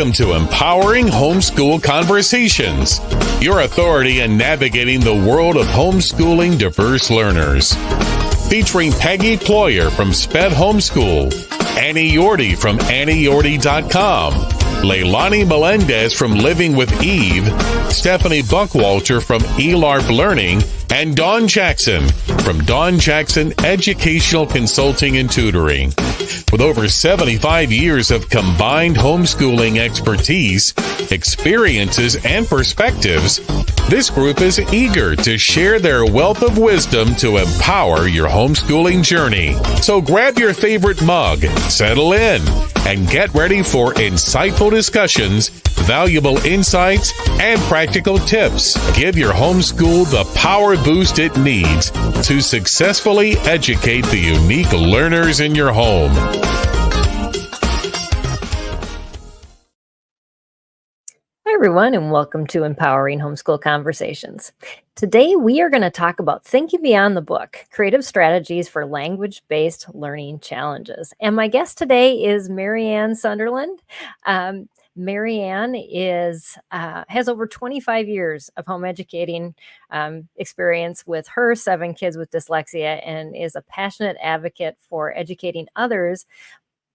Welcome to Empowering Homeschool Conversations, your authority in navigating the world of homeschooling diverse learners. Featuring Peggy Ployhar from SPED Homeschool, Annie Yorty from AnnieYorty.com, Leilani Melendez from Living with Eve, Stephanie Buckwalter from eLARP Learning, and Dawn Jackson from Dawn Jackson Educational Consulting and Tutoring. With over 75 years of combined homeschooling expertise, experiences, and perspectives, this group is eager to share their wealth of wisdom to empower your homeschooling journey. So grab your favorite mug, settle in, and get ready for insightful discussions, valuable insights, and practical tips. Give your homeschool the power boost it needs to successfully educate the unique learners in your home. Hi, everyone, and welcome to Empowering Homeschool Conversations. Today, we are going to talk about thinking beyond the book, creative strategies for language-based learning challenges. And my guest today is Marianne Sunderland. Marianne has over 25 years of home educating experience with her 7 kids with dyslexia and is a passionate advocate for educating others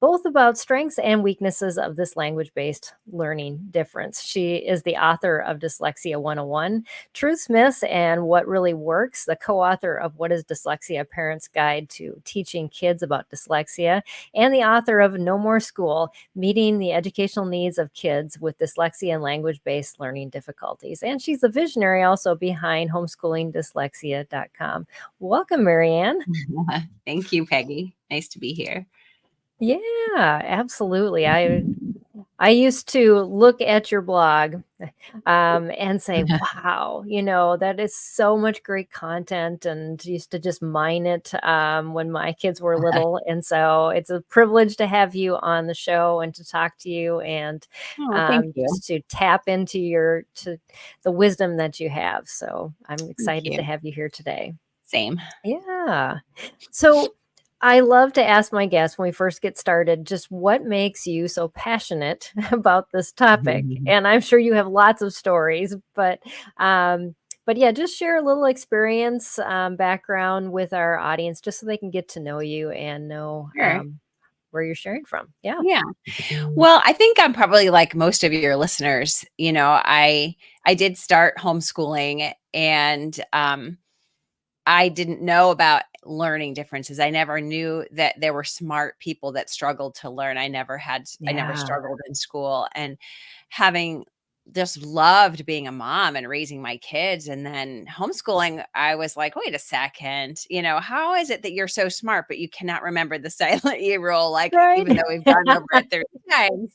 both about strengths and weaknesses of this language-based learning difference. She is the author of Dyslexia 101, Truths, Myths, and What Really Works, the co-author of What is Dyslexia? Parents' Guide to Teaching Kids About Dyslexia, and the author of No More School, Meeting the Educational Needs of Kids with Dyslexia and Language-Based Learning Difficulties. And she's a visionary also behind homeschoolingdyslexia.com. Welcome, Marianne. Thank you, Peggy. Nice to be here. Yeah, absolutely. I used to look at your blog and say, wow, that is so much great content, and used to just mine it when my kids were little. And so it's a privilege to have you on the show and to talk to you and just to tap into the wisdom that you have. So I'm excited to have you here today. Same. Yeah. So I love to ask my guests when we first get started, just what makes you so passionate about this topic? And I'm sure you have lots of stories, but yeah, just share a little experience, background with our audience, just so they can get to know you and know where you're sharing from. Yeah. Well, I think I'm probably like most of your listeners. I did start homeschooling, and I didn't know about learning differences. I never knew that there were smart people that struggled to learn. I never struggled in school, and having just loved being a mom and raising my kids, and then homeschooling, I was like, wait a second, how is it that you're so smart, but you cannot remember the silent E rule, even though we've gone over it 30 times.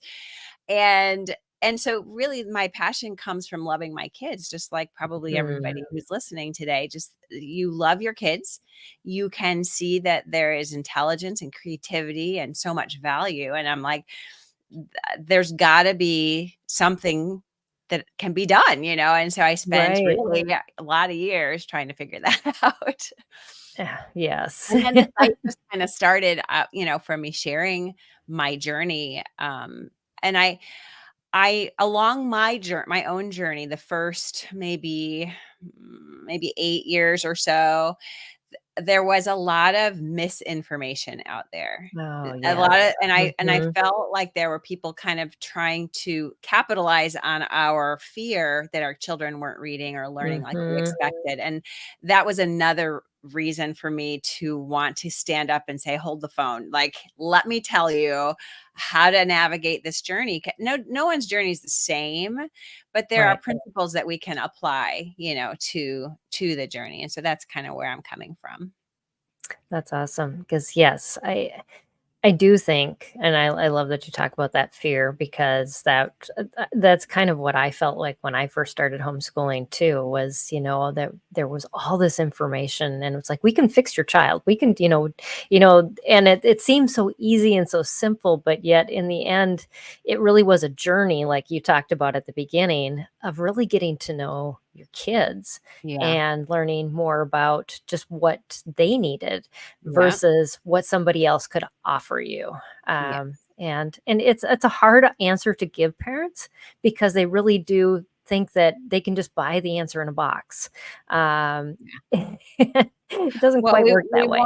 And so really my passion comes from loving my kids, just like probably everybody who's listening today. Just you love your kids. You can see that there is intelligence and creativity and so much value. And I'm like, there's got to be something that can be done, And so I spent really a lot of years trying to figure that out. Yes. And then I just kind of started, from me sharing my journey. And I along my own journey, the first maybe 8 years or so, there was a lot of misinformation out there. I felt like there were people kind of trying to capitalize on our fear that our children weren't reading or learning like we expected. And that was another reason for me to want to stand up and say, hold the phone. Let me tell you how to navigate this journey. No one's journey is the same, but there are principles that we can apply, to the journey. And so that's kind of where I'm coming from. That's awesome. Because yes, I do think, and I love that you talk about that fear, because that's kind of what I felt like when I first started homeschooling too, was, that there was all this information, and it's like, we can fix your child. We can, and it seems so easy and so simple, but yet in the end, it really was a journey, like you talked about at the beginning, of really getting to know your kids and learning more about just what they needed versus what somebody else could offer you. And it's a hard answer to give parents because they really do think that they can just buy the answer in a box. It doesn't Well, quite work that way.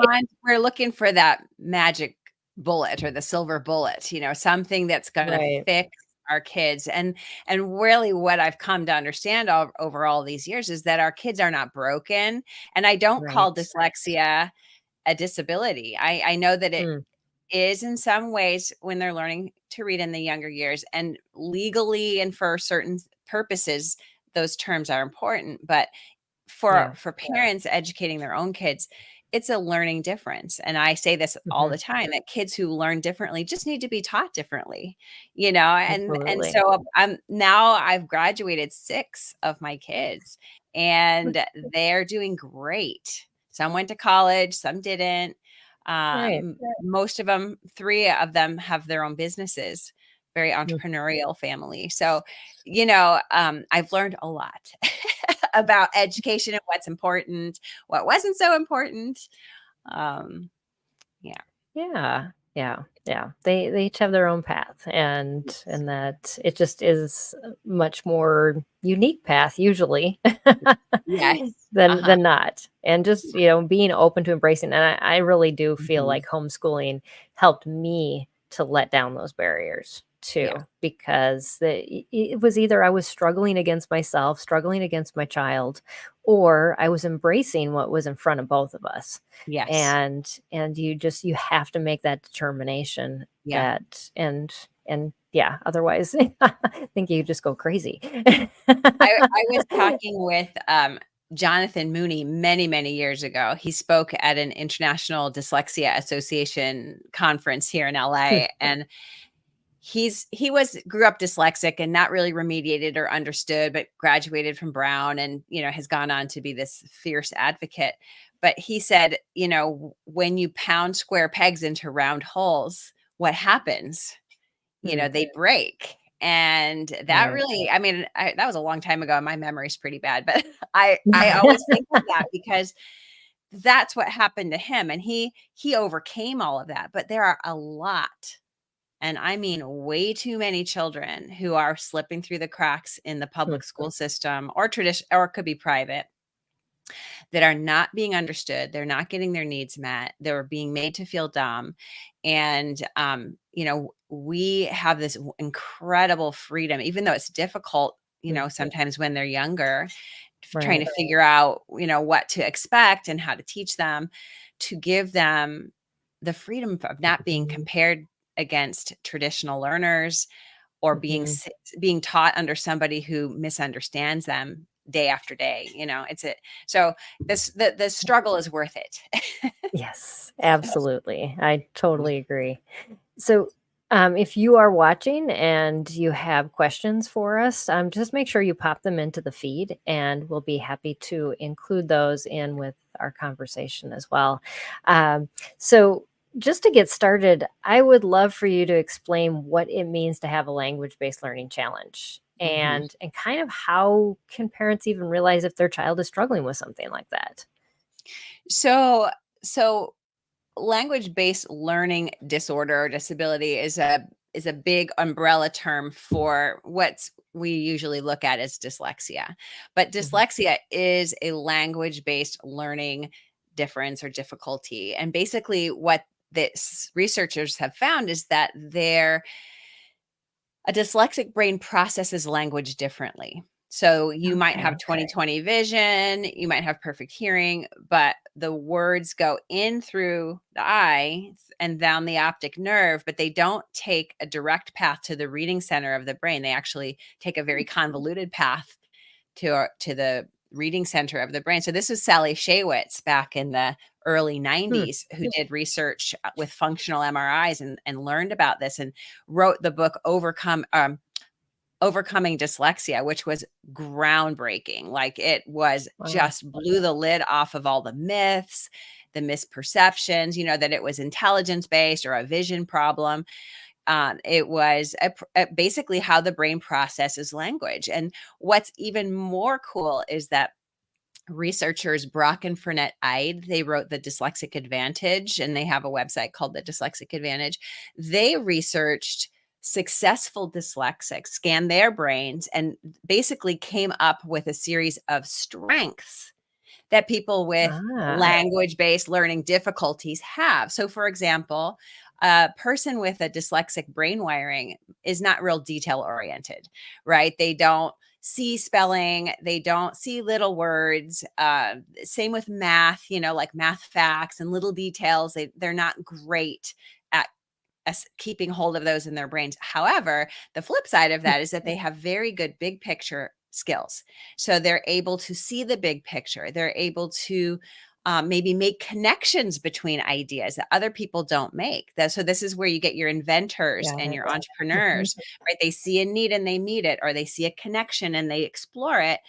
we're looking for that magic bullet or the silver bullet, something that's gonna Right. fix our kids. And really what I've come to understand over all these years is that our kids are not broken. And I don't call Right. dyslexia a disability. I know that it Mm, is in some ways when they're learning to read in the younger years, and legally and for certain purposes, those terms are important. But yeah. for parents educating their own kids, it's a learning difference. And I say this all Mhm. the time, that kids who learn differently just need to be taught differently, and Absolutely. so I've graduated 6 of my kids, and they're doing great. Some went to college, some didn't. Right. Most of them, 3 of them have their own businesses, very Mm, entrepreneurial family. So, I've learned a lot about education and what's important, what wasn't so important. Um, yeah. yeah. Yeah. Yeah. They each have their own path, and that it just is a much more unique path usually Yes. Uh-huh. than not. And just, being open to embracing, and I really do feel Mhm. like homeschooling helped me to let down those barriers Yeah. too, because it was either I was struggling against myself, struggling against my child, or I was embracing what was in front of both of us. Yes. And you have to make that determination, Yeah. that and yeah, otherwise I think you just go crazy. I was talking with, Jonathan Mooney many, many years ago. He spoke at an International Dyslexia Association conference here in LA, and he grew up dyslexic and not really remediated or understood, but graduated from Brown and, has gone on to be this fierce advocate. But he said, when you pound square pegs into round holes, what happens? Hmm, They break. And that right. really, I mean, that was a long time ago. And my memory's pretty bad, but I always think of that because that's what happened to him. And he overcame all of that. But there are a lot, and I mean way too many children who are slipping through the cracks in the Hmm, public school system or tradition, or it could be private, that are not being understood. They're not getting their needs met. They're being made to feel dumb. And, we have this incredible freedom, even though it's difficult, hmm, sometimes when they're younger, trying right. to figure out, what to expect and how to teach them, to give them the freedom of not being compared against traditional learners, or Mhm. being taught under somebody who misunderstands them day after day. It's it. So the struggle is worth it. Yes, absolutely. I totally agree. So, if you are watching and you have questions for us, just make sure you pop them into the feed, and we'll be happy to include those in with our conversation as well. Um, so, just to get started, I would love for you to explain what it means to have a language-based learning challenge, Mhm. and kind of how can parents even realize if their child is struggling with something like that? So language-based learning disorder or disability is a big umbrella term for what we usually look at as dyslexia. But Mhm. dyslexia is a language-based learning difference or difficulty. And basically what this researchers have found is that a dyslexic brain processes language differently. So you might Okay. have 20/20 vision, you might have perfect hearing, but the words go in through the eye and down the optic nerve, but they don't take a direct path to the reading center of the brain. They actually take a very convoluted path to the reading center of the brain. So this is Sally Shaywitz back in the early Hmm. 90s who did research with functional MRIs and learned about this and wrote the book Overcoming Dyslexia, which was groundbreaking. Like, it was Wow. just blew the lid off of all the myths, the misperceptions, that it was intelligence based or a vision problem. It was basically how the brain processes language. And what's even more cool is that researchers Brock and Fernette Eide, they wrote The Dyslexic Advantage, and they have a website called The Dyslexic Advantage. They researched successful dyslexics, scanned their brains, and basically came up with a series of strengths that people with language-based learning difficulties have. So, for example, a person with a dyslexic brain wiring is not real detail-oriented, right? They don't see spelling, they don't see little words. Same with math, like math facts and little details. They're not great at keeping hold of those in their brains. However, the flip side of that is that they have very good big picture skills. So they're able to see the big picture. They're able to maybe make connections between ideas that other people don't make. So this is where you get your inventors and your entrepreneurs, right? They see a need and they meet it, or they see a connection and they explore it.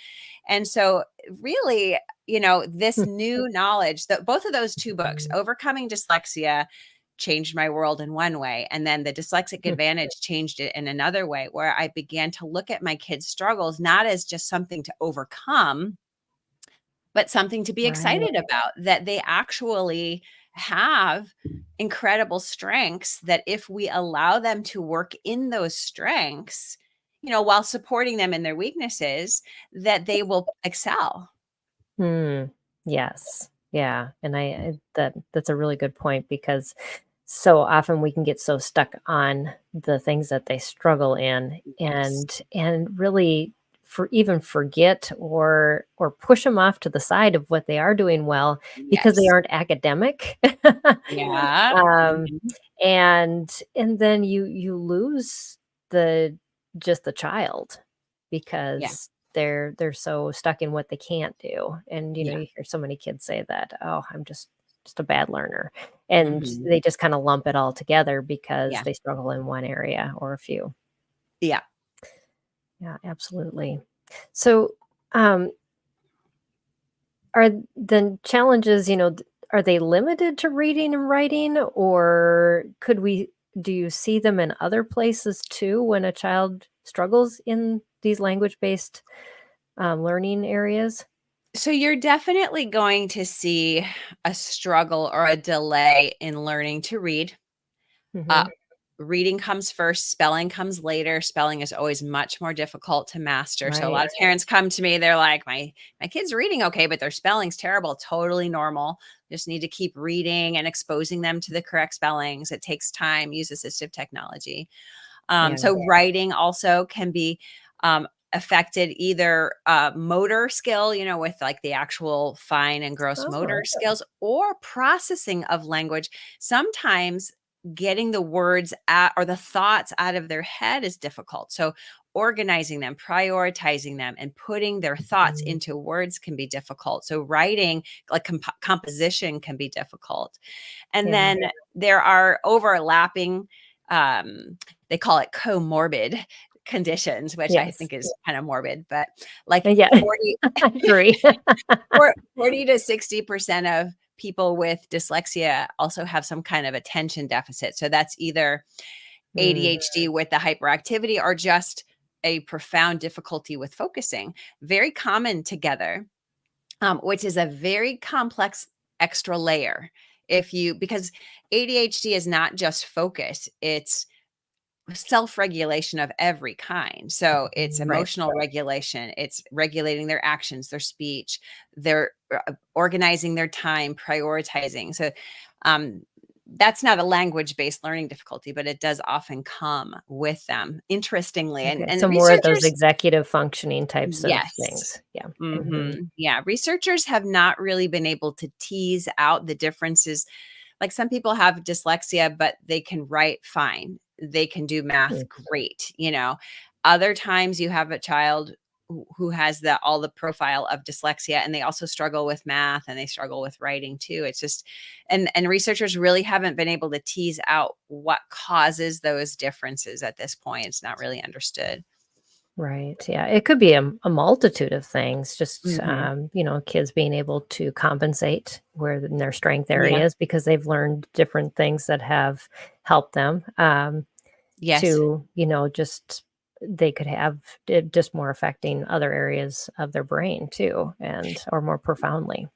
And so really, this new knowledge, that both of those two books, Overcoming Dyslexia, changed my world in one way. And then The Dyslexic Advantage changed it in another way, where I began to look at my kids' struggles, not as just something to overcome, but something to be excited about, that they actually have incredible strengths, that if we allow them to work in those strengths, while supporting them in their weaknesses, that they will excel. Yes. Yeah. And that's a really good point, because so often we can get so stuck on the things that they struggle in, and really forget or push them off to the side of what they are doing well, because they aren't academic. Yeah. And then you lose just the child, because they're so stuck in what they can't do. And you hear so many kids say that, oh, I'm just a bad learner, and they just kind of lump it all together because they struggle in one area or a few. Yeah, absolutely. So are the challenges, are they limited to reading and writing, or do you see them in other places too when a child struggles in these language-based learning areas? So you're definitely going to see a struggle or a delay in learning to read. Reading comes first, spelling comes later. Spelling is always much more difficult to master. So a lot of parents come to me, they're like, my kid's reading okay, but their spelling's terrible. Totally normal. Just need to keep reading and exposing them to the correct spellings. It takes time, use assistive technology. So writing also can be affected, either motor skill, with like the actual fine and gross motor skills, or processing of language. Sometimes getting the words or the thoughts out of their head is difficult. So organizing them, prioritizing them, and putting their thoughts into words can be difficult. So writing, like composition, can be difficult. And then there are overlapping, they call it comorbid conditions, which I think is kind of morbid, but like 40 I agree. 40 to 60% of people with dyslexia also have some kind of attention deficit. So that's either ADHD with the hyperactivity, or just a profound difficulty with focusing. Very common together, which is a very complex extra layer. Because ADHD is not just focus, it's self-regulation of every kind. So it's emotional regulation, it's regulating their actions, their speech, they're organizing their time, prioritizing. So that's not a language-based learning difficulty, but it does often come with them, interestingly. And so more of those executive functioning types of things. Researchers have not really been able to tease out the differences. Like, some people have dyslexia, but they can write fine. They can do math great. Other times you have a child who has all the profile of dyslexia, and they also struggle with math and they struggle with writing too. It's just, and researchers really haven't been able to tease out what causes those differences at this point. It's not really understood. Right. Yeah. It could be a multitude of things, just, kids being able to compensate where in their strength areas, because they've learned different things that have helped them to, just they could have it just more affecting other areas of their brain too, or more profoundly.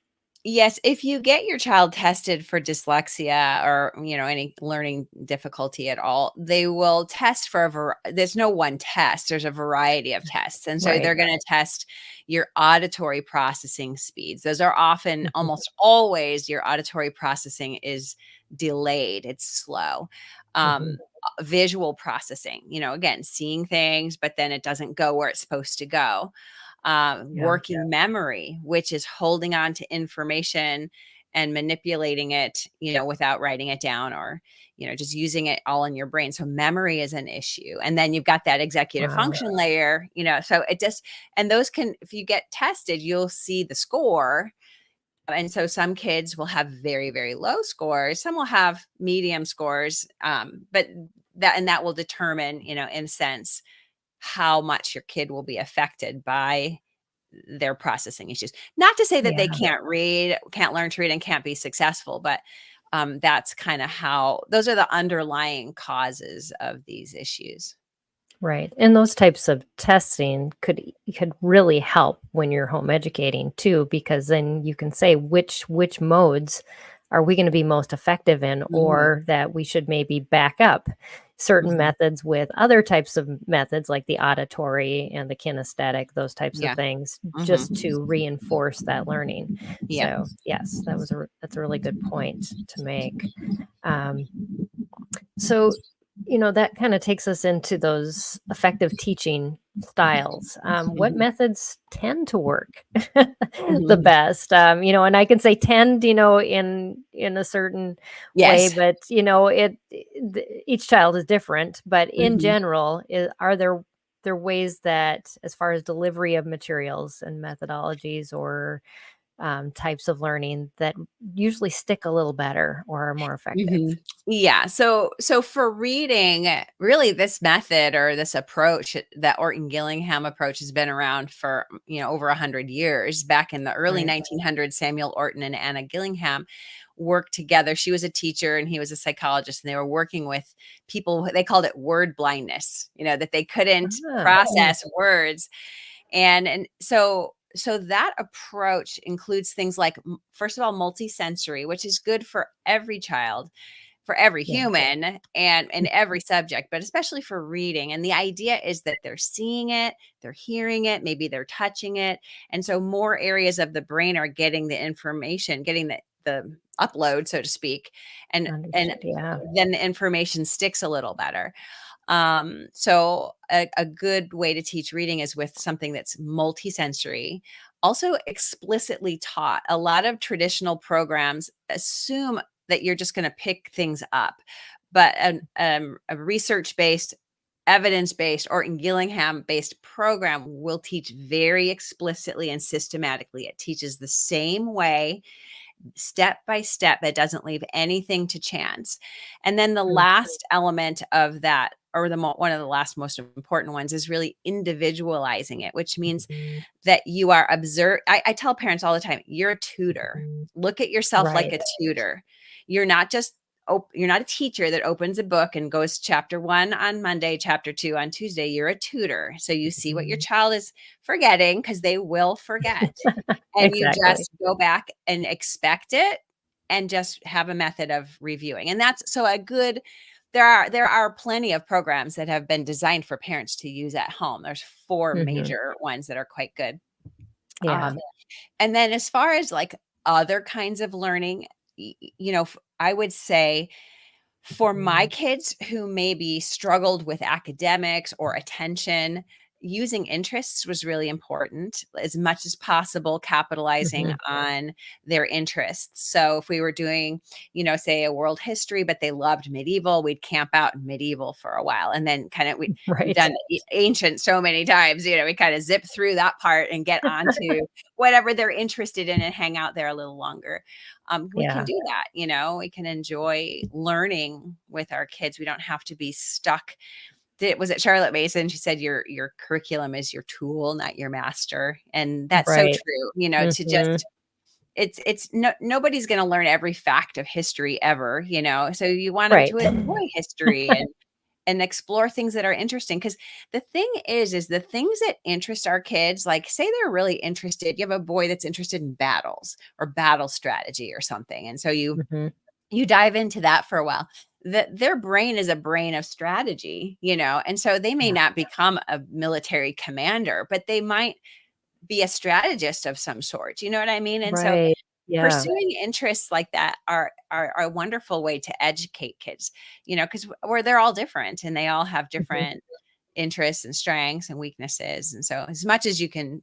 Yes, if you get your child tested for dyslexia or, any learning difficulty at all, they will test for there's no one test, there's a variety of tests. And so Right. they're going to test your auditory processing speeds. Those are often, Mhm. almost always, your auditory processing is delayed, it's slow. Mhm. Visual processing, again, seeing things, but then it doesn't go where it's supposed to go. Yeah. Working memory, which is holding on to information and manipulating it, without writing it down, or, just using it all in your brain. So memory is an issue. And then you've got that executive Wow. function layer, so it just, and those can, if you get tested, you'll see the score. And so some kids will have very, very low scores. Some will have medium scores. But that will determine, in a sense, how much your kid will be affected by their processing issues. Not to say that they Yeah. can't read, can't learn to read, and can't be successful, but that's kind of how those are the underlying causes of these issues. Right. And those types of testing could really help when you're home educating too, because then you can say which modes are we going to be most effective in, Mhm, or that we should maybe back up certain mhm. methods with other types of methods like the auditory and the kinesthetic, those types of Yeah. things, just Mhm. to reinforce that learning. Yeah. So yes, that's a really good point to make. Um, so, that kind of takes us into those effective teaching styles. What Mhm. methods tend to work the Mhm. best? And I can say tend, in a certain way, Yes. but each child is different. But in Mhm. general, are there ways that, as far as delivery of materials and methodologies or types of learning, that usually stick a little better or are more effective? Mhm. Yeah. So for reading, really this method or this approach, that Orton Gillingham approach, has been around for, over 100 years. Back in the early Right. 1900s, Samuel Orton and Anna Gillingham worked together. She was a teacher and he was a psychologist, and they were working with people. They called it word blindness, that they couldn't Ah, process words. And so that approach includes things like, first of all, multisensory, which is good for every child, for every yeah. human, and in every subject, but especially for reading. And the idea is that they're seeing it, they're hearing it, maybe they're touching it. And so more areas of the brain are getting the information, getting the upload, so to speak. And Understood, yeah. then the information sticks a little better. So a good way to teach reading is with something that's multisensory, also explicitly taught. A lot of traditional programs assume that you're just going to pick things up, but a research-based, evidence-based, or in Gillingham-based program will teach very explicitly and systematically. It teaches the same way, step by step. It doesn't leave anything to chance. And then the Mm, last element of that, or one of the last most important ones, is really individualizing it, which means that you are observe. I tell parents all the time, you're a tutor. Look at yourself like right. a tutor. You're not just you're not a teacher that opens a book and goes chapter 1 on Monday, chapter 2 on Tuesday. You're a tutor. So you see what your child is forgetting, because they will forget, and you Exactly. just go back and expect it, and just have a method of reviewing. And that's so a good there are plenty of programs that have been designed for parents to use at home. There's 4 Mhm. major ones that are quite good. Yeah. Um, and then as far as like other kinds of learning, I would say, for my kids who maybe struggled with academics or attention, using interests was really important, as much as possible, capitalizing Mhm. on their interests. So if we were doing, say a world history, but they loved medieval, we'd camp out in medieval for a while. And then kind of we've Right. done ancient so many times, we kind of zip through that part and get onto whatever they're interested in and hang out there a little longer. We can Yeah. do that, we can enjoy learning with our kids. We don't have to be stuck. Was it Charlotte Mason? She said your curriculum is your tool, not your master. And that's so Right. true, to Mhm. just it's no, nobody's going to learn every fact of history ever, so you want them Right. to enjoy history, and explore things that are interesting. Because the thing is the things that interest our kids, like say they're really interested, you have a boy that's interested in battles or battle strategy or something. And so Mhm. you dive into that for a while. That their brain is a brain of strategy, and so they may Yeah. not become a military commander, but they might be a strategist of some sort. You know what I mean? And so Right. Yeah. pursuing interests like that are a wonderful way to educate kids, because where they're all different and they all have Mhm. different interests and strengths and weaknesses. And so as much as you can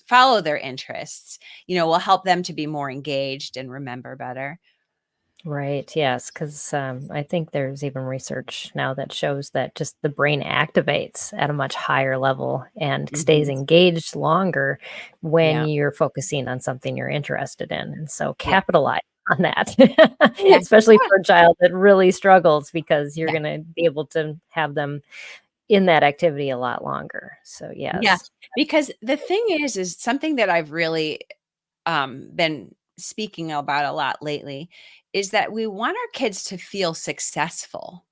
follow their interests, will help them to be more engaged and remember better. Right. Yes. Because I think there's even research now that shows that just the brain activates at a much higher level and stays Mhm. engaged longer when Yeah. you're focusing on something you're interested in. And so Yeah. capitalize on that, Yeah. especially for a child that really struggles, because you're Yeah. going to be able to have them in that activity a lot longer. So, Yeah. yes. Because the thing is something that I've really been speaking about a lot lately is that we want our kids to feel successful.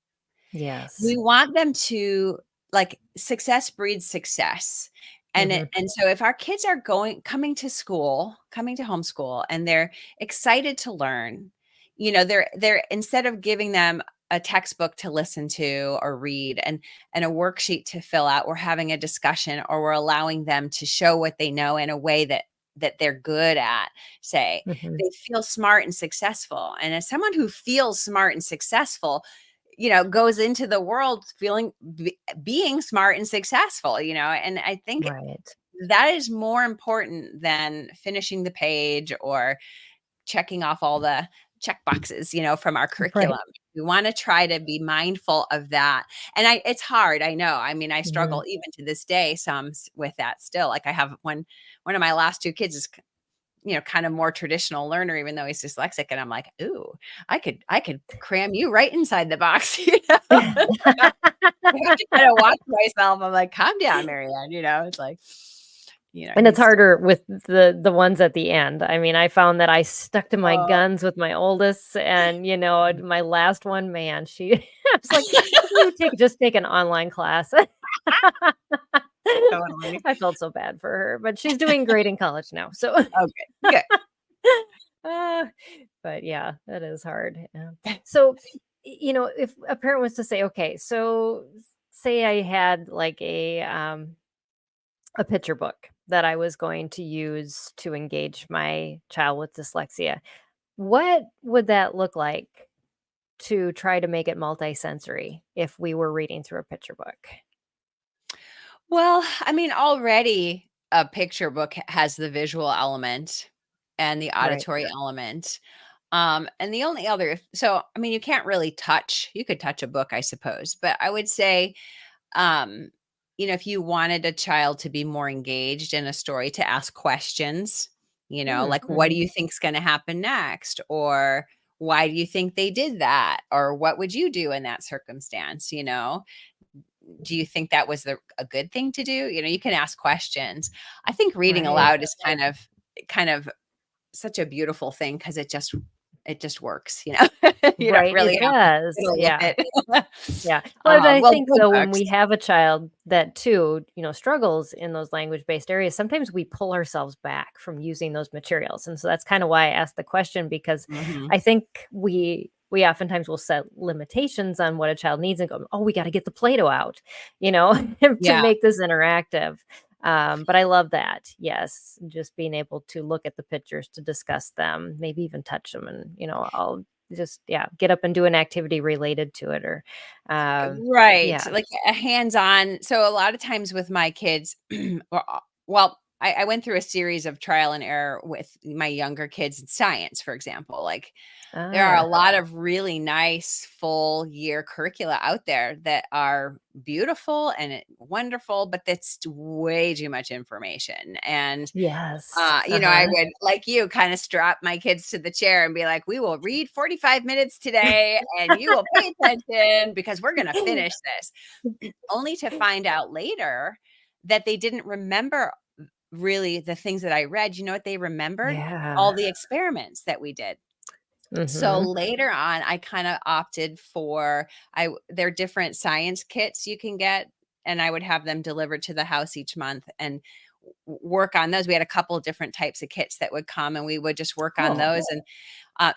Yes. We want them to, like, success breeds success. Hmm. And so if our kids are coming to school, coming to homeschool, and they're excited to learn, they're instead of giving them a textbook to listen to or read and a worksheet to fill out, we're having a discussion, or we're allowing them to show what they know in a way that they're good at, say. Hmm. They feel smart and successful. And as someone who feels smart and successful, goes into the world being smart and successful, and I think Right. that is more important than finishing the page or checking off all the check boxes, from our Right. curriculum. We want to try to be mindful of that. And it's hard. I know. I mean, I Hmm. struggle even to this day, with that still. Like I have one of my last two kids is kind of more traditional learner, even though he's dyslexic. And I'm like, ooh, I could cram you right inside the box. I have to kind of watch myself. I'm like, calm down, Marianne. It's like, And it's he's harder with the ones at the end. I mean, I found that I stuck to my oh, guns with my oldest, and, my last one, man, she I was like, "Can you just take an online class?" totally. I felt so bad for her, but she's doing great in college now, so Okay, good. uh, but yeah, that is hard, yeah. So, if a parent was to say, "Okay, so say I had, like, a picture book that I was going to use to engage my child with dyslexia. What would that look like to try to make it multisensory if we were reading through a picture book?" Well, I mean, already a picture book has the visual element and the Right. auditory element. And the only other, so I mean, you could touch a book, I suppose, but I would say, um, if you wanted a child to be more engaged in a story, to ask questions, like, what do Mhm. you think's going to happen next? Or why do you think they did that? Or what would you do in that circumstance? Do you think that was a good thing to do? You can ask questions. I think reading Right. aloud is kind of such a beautiful thing because it just works. You don't Right, really it have to does, fiddle with yeah. it. Yeah. Well, and I Well, think good though when books. we have a child that too, struggles in those language-based areas, sometimes we pull ourselves back from using those materials. And so that's kind of why I asked the question, because Mhm. I think we oftentimes will set limitations on what a child needs and go, "Oh, we got to get the Play-Doh out," to Yeah. make this interactive. But I love that. Yes, just being able to look at the pictures, to discuss them, maybe even touch them, and I'll just, yeah, get up and do an activity related to it, or Right, yeah. like a hands-on. So a lot of times with my kids, I went through a series of trial and error with my younger kids in science, for example. Like there are a Ah, lot of really nice full year curricula out there that are beautiful and wonderful, but that's way too much information. And yes. I Uh-huh. would, like you, kind of strap my kids to the chair and be like, "We will read 45 minutes today, and you will pay attention because we're going to finish this." Only to find out later that they didn't remember really the things that I read. You know what they remembered? Yeah. All the experiments that we did. So Mhm. later on, I kind of opted for there are different science kits you can get, and I would have them delivered to the house each month and work on those. We had a couple of different types of kits that would come, and we would just work on Oh, those.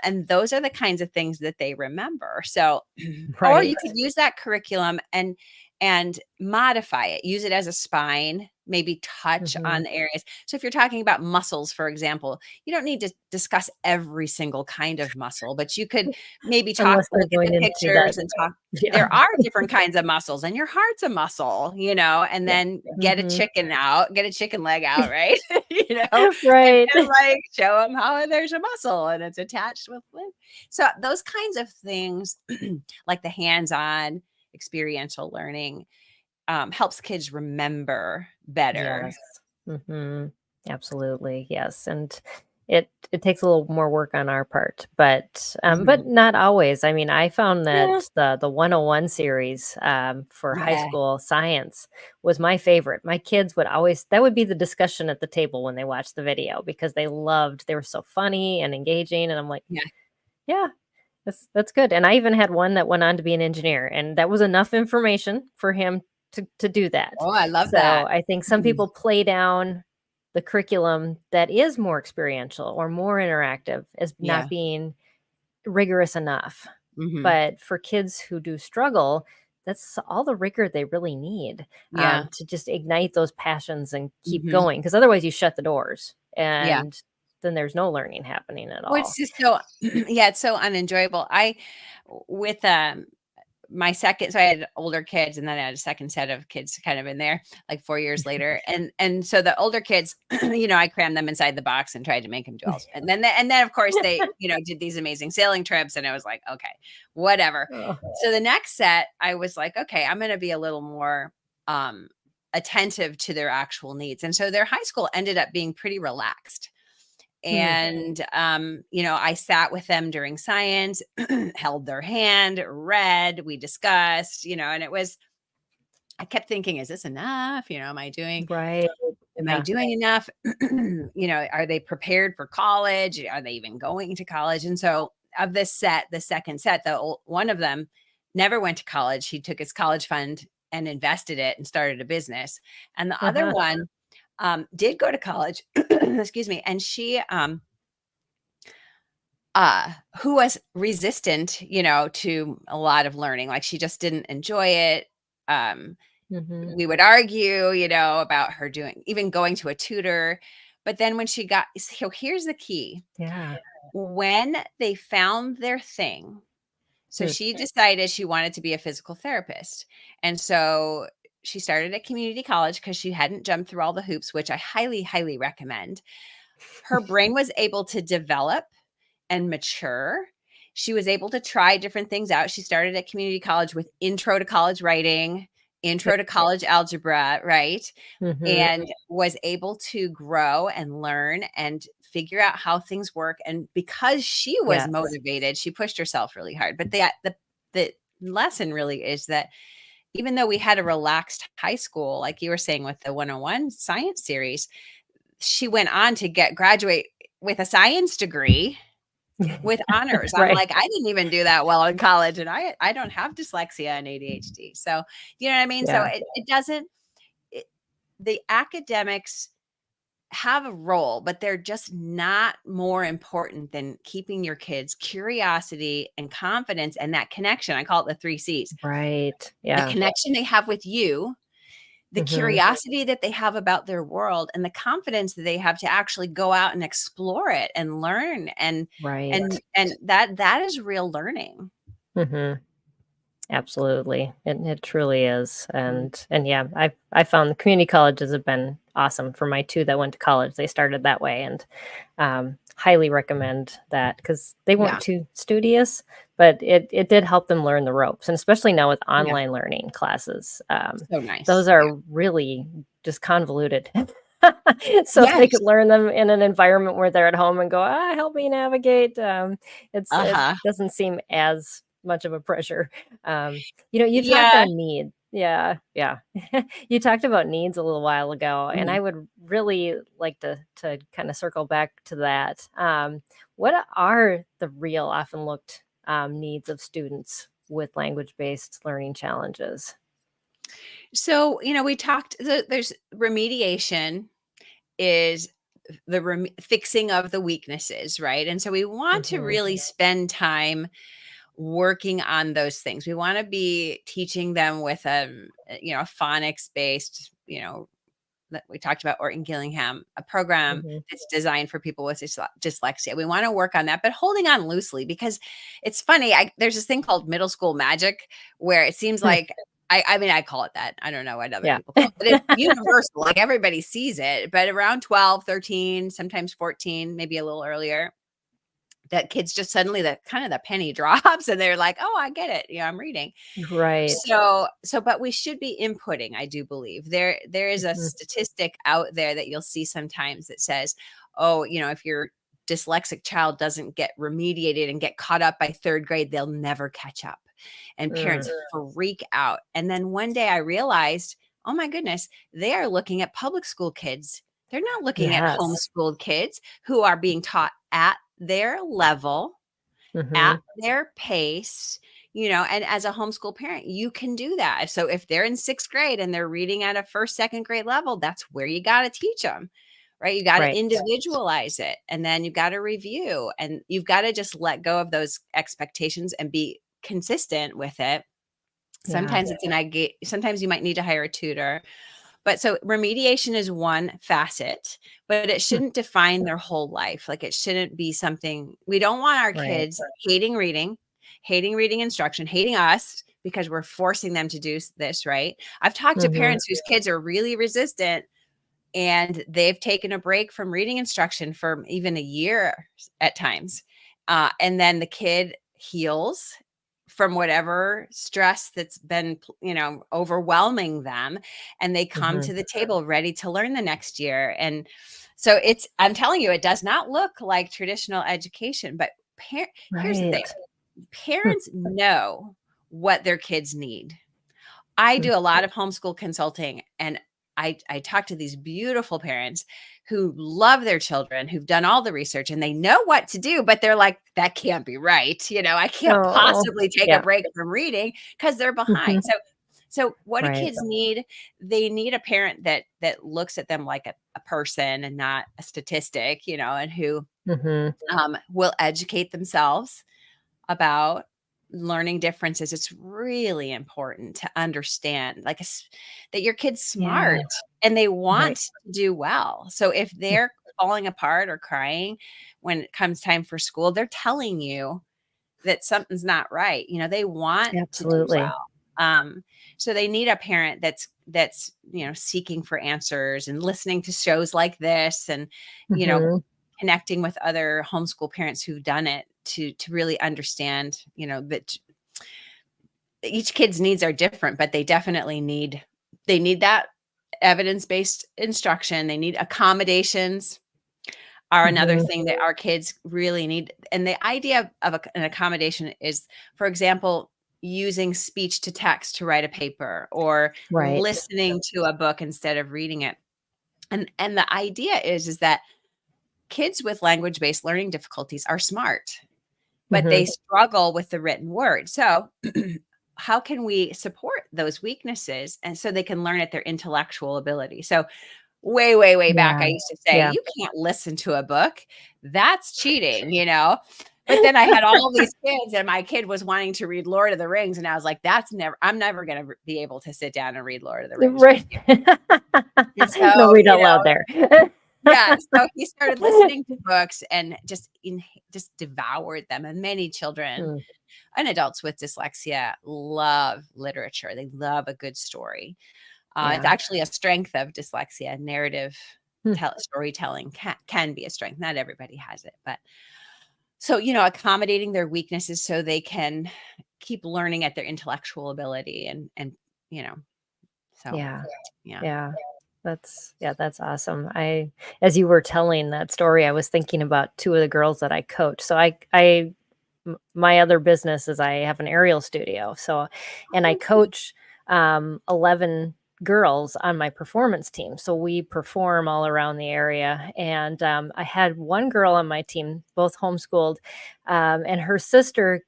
And those are the kinds of things that they remember. So, or you right. could use that curriculum and modify it. Use it as a spine, maybe touch Mhm. on areas. So if you're talking about muscles, for example, you don't need to discuss every single kind of muscle, but you could maybe Unless they're look at going the into that. pictures and talk. Yeah. There are different kinds of muscles, and your heart's a muscle, and Yeah. then get a Mhm. chicken out, get a chicken leg out, right? And Right. like show them how there's a muscle and it's attached with lymph. So those kinds of things, like the hands-on experiential learning, helps kids remember better. Yes. Mhm. Absolutely, yes, and it takes a little more work on our part, Mhm. but not always. I mean, I found Yeah. that the 101 series, for high Yeah. school science was my favorite. My kids would always that would be the discussion at the table when they watched the video because they were so funny and engaging, and I'm like, Yeah. "Yeah, that's good." And I even had one that went on to be an engineer, and that was enough information for him to do that. Oh, I love So, that. I think some people play down the curriculum that is more experiential or more interactive as not Yeah. being rigorous enough. Mhm. But for kids who do struggle, that's all the rigor they really need, Yeah. to just ignite those passions and keep Mhm. going. Because otherwise you shut the doors, Yeah. and then there's no learning happening at Well, it's all. just so yeah, it's so unenjoyable. With, my second so I had older kids, and then I had a second set of kids kind of in there, like 4 years later, and so the older kids, I crammed them inside the box and tried to make them do all and then, of course, they, did these amazing sailing trips, and I was like, "Okay, whatever." Oh, So the next set, I was like, "Okay, I'm gonna be a little more, um, attentive to their actual needs," and so their high school ended up being pretty relaxed. hmm. And, I sat with them during science, held their hand, read, we discussed, and I kept thinking, is this enough? Right. Am I Yeah. doing enough? Are they prepared for college? Are they even going to college? And so of this set, the second set, one of them never went to college. He took his college fund and invested it and started a business. And the other Uh-huh. one did go to college, excuse me, and she who was resistant, to a lot of learning. Like she just didn't enjoy it. Um, Mhm. we would argue, about her even going to a tutor. But then when so here's the key. Yeah. When they found their thing, so Mm. she decided she wanted to be a physical therapist. And so she started at community college because she hadn't jumped through all the hoops, which I highly, highly recommend. Her brain was able to develop and mature. She was able to try different things out. She started at community college with intro to college writing, Yeah. intro to college algebra, right? Mhm. And was able to grow and learn and figure out how things work. And because she was Yes. motivated, she pushed herself really hard. But the lesson really is that even though we had a relaxed high school, like you were saying with the 101 science series, she went on to graduate with a science degree with honors. I'm Right. like, I didn't even do that well in college, and I don't have dyslexia and ADHD. So, you know what I mean? So Yeah. it doesn't it, the academics have a role, but they're just not more important than keeping your kids' curiosity and confidence and that connection. I call it the 3 Cs. Right. The Yeah. connection they have with you, the Mhm. curiosity that they have about their world, and the confidence that they have to actually go out and explore it and learn and Right. that is real learning. Mhm. Absolutely. It truly is. Mm. And yeah, I found the community colleges have been awesome for my 2 that went to college. They started that way, and highly recommend that because they weren't Yeah, too studious, but it did help them learn the ropes. And especially now with yeah, online learning classes, so nice. those Yeah. are really just convoluted. So if they Yes. could learn them in an environment where they're at home and go, help me navigate, it Uh-huh. doesn't seem as much of a pressure. You talked Yeah. on need. Yeah, yeah. You talked about needs a little while ago, and I Mhm. would really like to kind of circle back to that. What are the real, often looked needs of students with language-based learning challenges? So, we talked, there's remediation is the fixing of the weaknesses, right? And so we want to Hmm. really spend time working on those things. We want to be teaching them with a phonics based, that we talked about Orton Gillingham, a program Hmm. that's designed for people with dyslexia. We want to work on that, but holding on loosely because it's funny. There's this thing called middle school magic where it seems like, I mean, I call it that. I don't know what other Yeah. people call it, but it's universal. Like everybody sees it, but around 12, 13, sometimes 14, maybe a little earlier, that kids just suddenly the penny drops and they're like, oh, I get it. I'm reading. Right. But we should be inputting, I do believe. There is a Mhm. statistic out there that you'll see sometimes that says, oh, if your dyslexic child doesn't get remediated and get caught up by third grade, they'll never catch up. And Mm. parents freak out. And then one day I realized, oh my goodness, they are looking at public school kids. They're not looking at Yes. homeschooled kids who are being taught at their level, at Hmm. their pace, and as a homeschool parent, you can do that. So if they're in sixth grade and they're reading at a first, second grade level, that's where you got to teach them, right? You got to Right. individualize it and then you got to review and you've got to just let go of those expectations and be consistent with it. Yeah. Sometimes sometimes you might need to hire a tutor. But so remediation is one facet, but it Hmm. shouldn't define their whole life. Like it shouldn't be something we don't want our Right. kids hating reading instruction, hating us because we're forcing them to do this, right? I've talked to Hmm. parents whose kids are really resistant and they've taken a break from reading instruction for even a year at times. And then the kid heals from whatever stress that's been, overwhelming them. And they come Hmm. to the table ready to learn the next year. And so I'm telling you, it does not look like traditional education, but here's the thing. Right. Hmm. Parents know what their kids need. I Hmm. do a lot of homeschool consulting and I talk to these beautiful parents who love their children, who've done all the research and they know what to do, but they're like, that can't be right. I can't Oh, possibly take a yeah. break from reading because they're Hmm. behind. So what do Right. kids need? They need a parent that looks at them like a person and not a statistic, and who Hmm. will educate themselves about learning differences. It's really important to understand that your kid's smart Yeah. and they Right. want to do well. So if they're falling apart or crying when it comes time for school, they're telling you that something's not right. They want to do Absolutely. well. So they need a parent that's seeking for answers and listening to shows like this and you know Hmm. connecting with other homeschool parents who've done it to really understand, that each kid's needs are different, but they need that evidence-based instruction. They need accommodations are another Hmm. thing that our kids really need. And the idea of an accommodation is, for example, using speech to text to write a paper or Right. listening to a book instead of reading it. And the idea is that kids with language-based learning difficulties are smart, but Hmm. they struggle with the written word. So, how can we support those weaknesses and so they can learn at their intellectual ability? So, way, way, way back, I Yeah. used to say, Yeah. you can't listen to a book. That's cheating. But then I had all these kids, and my kid was wanting to read Lord of the Rings. And I was like, I'm never going to be able to sit down and read Lord of the Rings with Right. you. And so, No read out loud there. yeah, so he started listening to books and just devoured them. And many children Mm. and adults with dyslexia love literature. They love a good story. It's Yeah. actually a strength of dyslexia. Narrative Hmm. storytelling can be a strength. Not everybody has it, but so accommodating their weaknesses so they can keep learning at their intellectual ability and you know, so Yeah. yeah. Yeah. That's awesome. As you were telling that story, I was thinking about two of the girls that I coach. So my other business is I have an aerial studio. So, and I Oh, cool. coach 11 girls on my performance team. So we perform all around the area. And I had one girl on my team, both homeschooled, and her sister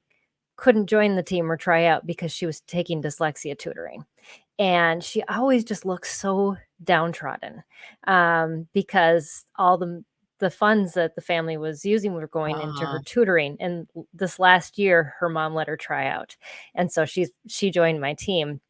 couldn't join the team or try out because she was taking dyslexia tutoring. And she always just looked so downtrodden because all the funds that the family was using were going into her tutoring. And this last year, her mom let her try out. And so she joined my team.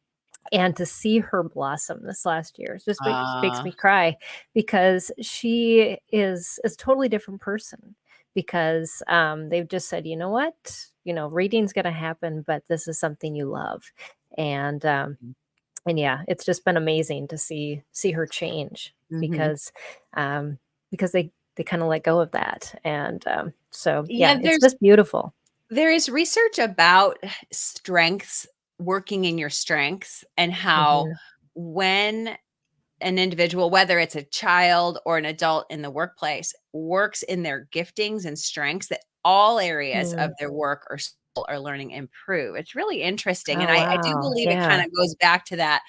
And to see her blossom this last year just makes me cry because she is a totally different person because they've just said, you know what, reading's going to happen, but this is something you love. And yeah, it's just been amazing to see her change because they kind of let go of that. And so, yeah, it's just beautiful. There is research about strengths, working in your strengths, and how when an individual, whether it's a child or an adult in the workplace, works in their giftings and strengths, that all areas of their work or school or learning improve. It's really interesting. And I do believe it kind of goes back to that.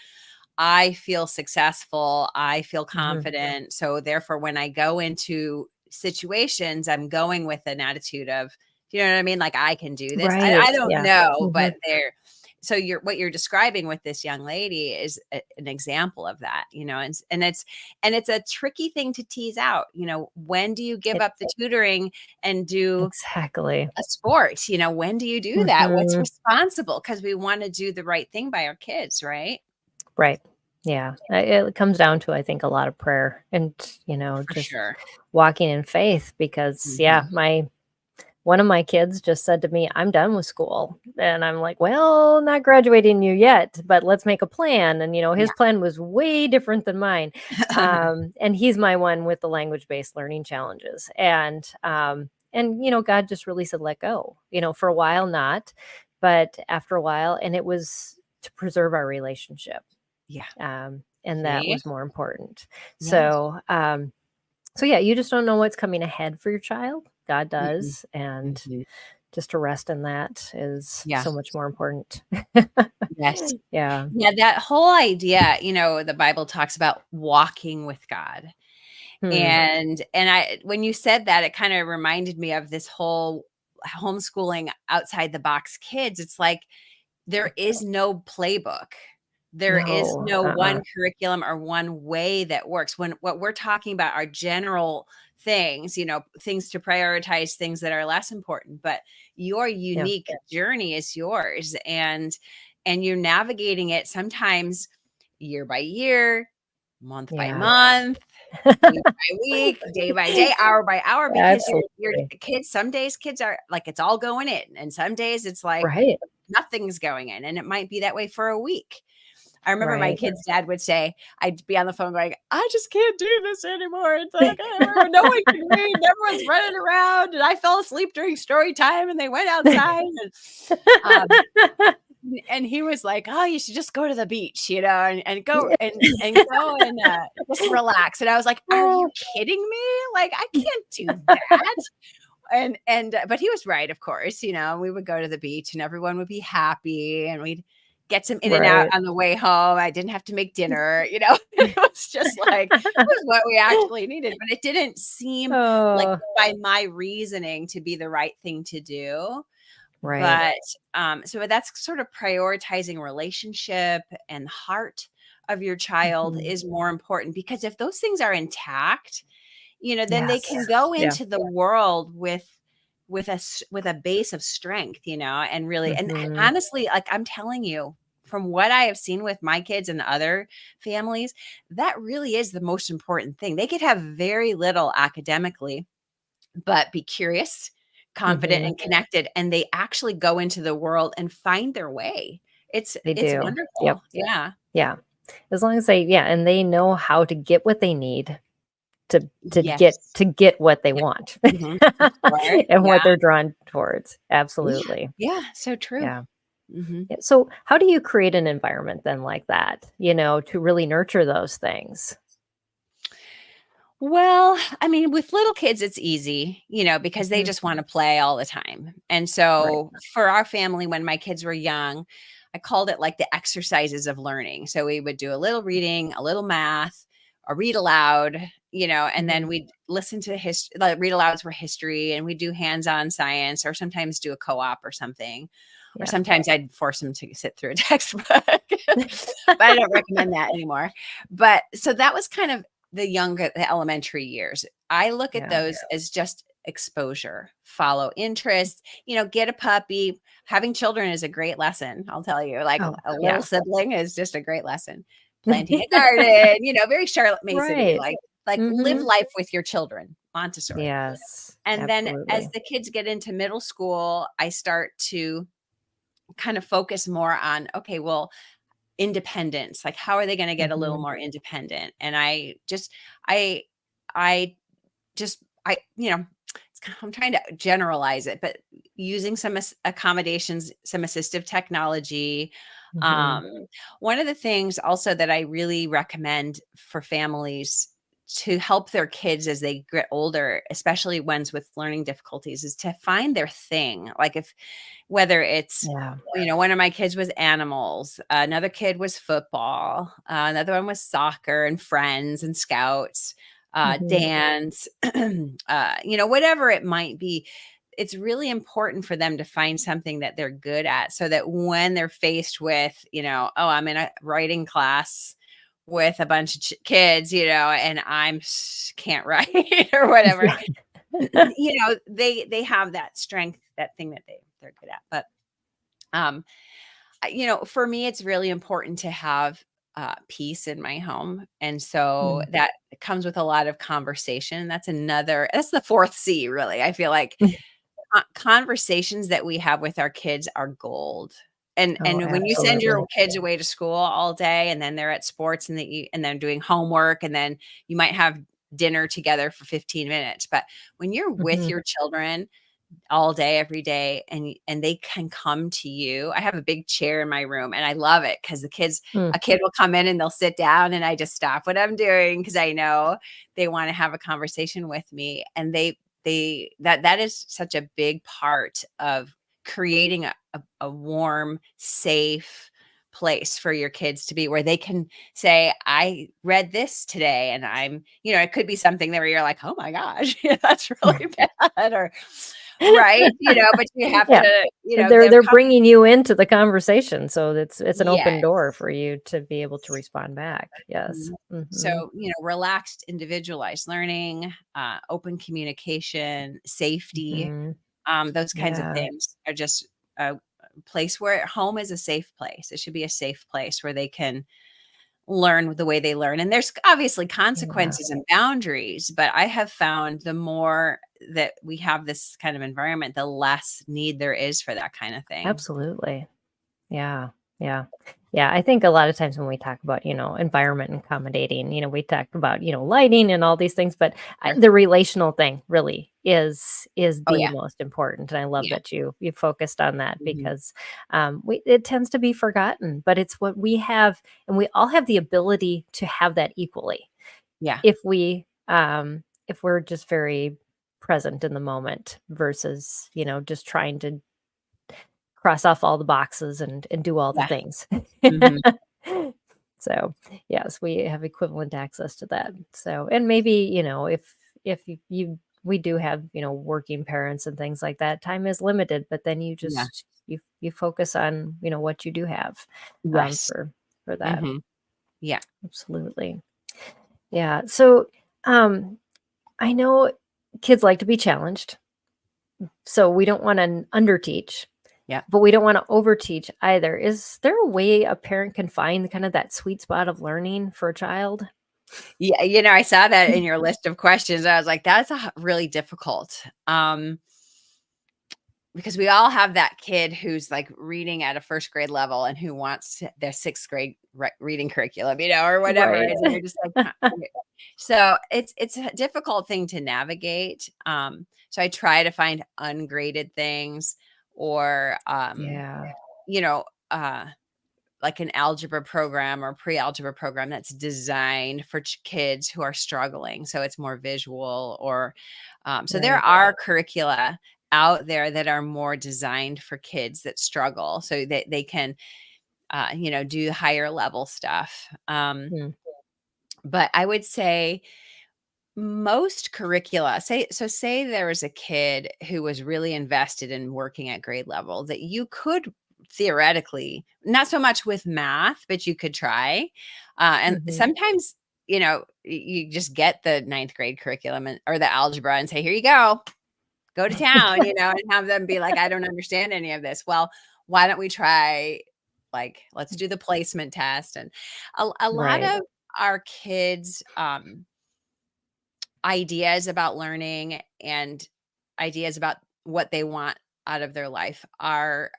I feel successful. I feel confident. So therefore, when I go into situations, I'm going with an attitude of, you know what I mean? Like, I can do this. Right. I don't know, but so what you're describing with this young lady is an example of that, and it's a tricky thing to tease out. When do you give up the tutoring and do exactly a sport? When do you do that? What's responsible? Because we want to do the right thing by our kids, right? Right. Yeah. It comes down to, I think, a lot of prayer and, For just sure. walking in faith because, one of my kids just said to me, I'm done with school. And I'm like, well, not graduating you yet, but let's make a plan. And, his plan was way different than mine. And he's my one with the language-based learning challenges. And God just really said, let go, for a while, not, but after a while. And it was to preserve our relationship. Yeah. And that was more important. So, yeah, you just don't know what's coming ahead for your child. God does. And just to rest in that is so much more important. Yes. Yeah. Yeah. That whole idea, the Bible talks about walking with God. And when you said that, it kind of reminded me of this whole homeschooling outside the box kids. It's like, there is no playbook. There is no one curriculum or one way that works. When what we're talking about are general things, things to prioritize, things that are less important, but your unique journey is yours. And you're navigating it sometimes year by year, month by month, week by week, day by day, hour by hour, because your kids, some days kids are like, it's all going in. And some days it's like nothing's going in. And it might be that way for a week. I remember my kid's dad would say, I'd be on the phone going, I just can't do this anymore. It's like, no one can read. Everyone's running around. And I fell asleep during story time and they went outside. And he was like, oh, you should just go to the beach, and go and go and just relax. And I was like, are you kidding me? Like, I can't do that. But he was right, of course. We would go to the beach and everyone would be happy and we'd get some in and out on the way home. I didn't have to make dinner, It was just like, it was what we actually needed. But it didn't seem like by my reasoning to be the right thing to do. But so that's sort of prioritizing relationship and heart of your child is more important, because if those things are intact, then they can go into the world with a base of strength, and really, and honestly, like, I'm telling you, from what I have seen with my kids and other families, that really is the most important thing. They could have very little academically, but be curious, confident, and connected, and they actually go into the world and find their way. It's wonderful. Yeah. As long as and they know how to get what they need to get what they want and what they're drawn towards. Absolutely. Yeah. So true. Yeah. So how do you create an environment then like that, to really nurture those things? Well, I mean, with little kids, it's easy, because they just want to play all the time. And so for our family, when my kids were young, I called it like the exercises of learning. So we would do a little reading, a little math, a read aloud, and then we'd listen to history, like read alouds for history, and we do hands-on science, or sometimes do a co-op or something. Or Yeah. sometimes I'd force them to sit through a textbook, but I don't recommend that anymore. But so that was kind of the elementary years. I look at those as just exposure, follow interests, get a puppy. Having children is a great lesson. I'll tell you, like a little sibling is just a great lesson. Planting a garden, very Charlotte Mason, Right. live life with your children, Montessori. Yes. And then as Absolutely. the kids get into middle school, I start to kind of focus more on, okay, well, independence, like how are they going to get a little more independent? And I just, I'm trying to generalize it, but using some accommodations, some assistive technology. One of the things also that I really recommend for families to help their kids as they get older, especially ones with learning difficulties, is to find their thing. Like whether it's, one of my kids was animals, another kid was football, another one was soccer and friends and scouts, dance, whatever it might be. It's really important for them to find something that they're good at, so that when they're faced with, I'm in a writing class with a bunch of kids, and can't write or whatever, they have that strength, that thing that they're good at. But, for me, it's really important to have peace in my home. And so that comes with a lot of conversation. That's the fourth C, really. I feel like conversations that we have with our kids are gold. And when you send your kids away to school all day, and then they're at sports, and then doing homework, and then you might have dinner together for 15 minutes. But when you're with your children all day, every day, and they can come to you. I have a big chair in my room, and I love it because a kid will come in and they'll sit down, and I just stop what I'm doing because I know they want to have a conversation with me. And that is such a big part of creating a warm, safe place for your kids to be, where they can say, I read this today, and it could be something where you're like, oh my gosh, that's really bad, or right, but you have to, they're bringing you into the conversation, so it's an open Yes. door for you to be able to respond back. Yes. So, relaxed, individualized learning, open communication, safety, those kinds of things are just a place where home is a safe place. It should be a safe place where they can learn the way they learn. And there's obviously consequences and boundaries, but I have found the more that we have this kind of environment, the less need there is for that kind of thing. Absolutely. Yeah. Yeah. Yeah. I think a lot of times when we talk about, environment and accommodating, we talk about, lighting and all these things, but the relational thing really is the most important. And I love that you focused on that because it tends to be forgotten, but it's what we have, and we all have the ability to have that equally. Yeah. If we're just very present in the moment versus, just trying to cross off all the boxes and do all the things. So yes, we have equivalent access to that. So, and maybe, if we do have, working parents and things like that, time is limited, but then you just, you focus on, what you do have, for that. Yeah. Absolutely. Yeah. So, I know kids like to be challenged, so we don't want to underteach. Yeah. But we don't want to overteach either. Is there a way a parent can find kind of that sweet spot of learning for a child? Yeah, I saw that in your list of questions. I was like, that's really difficult. Because we all have that kid who's like reading at a first grade level and who wants their sixth grade reading curriculum, or whatever. Right. And you're just like, so it's a difficult thing to navigate. So I try to find ungraded things, or, like an algebra program or pre-algebra program that's designed for kids who are struggling. So it's more visual, or, there are curricula out there that are more designed for kids that struggle, so that they can do higher level stuff. Mm. But I would say most curricula, say there was a kid who was really invested in working at grade level, that you could theoretically, not so much with math, but you could try. And Mhm. sometimes, you just get the ninth grade curriculum or the algebra and say, here you go to town, and have them be like, I don't understand any of this. Well, why don't we try, like, let's do the placement test. And a lot Right. of our kids, ideas about learning and ideas about what they want out of their life are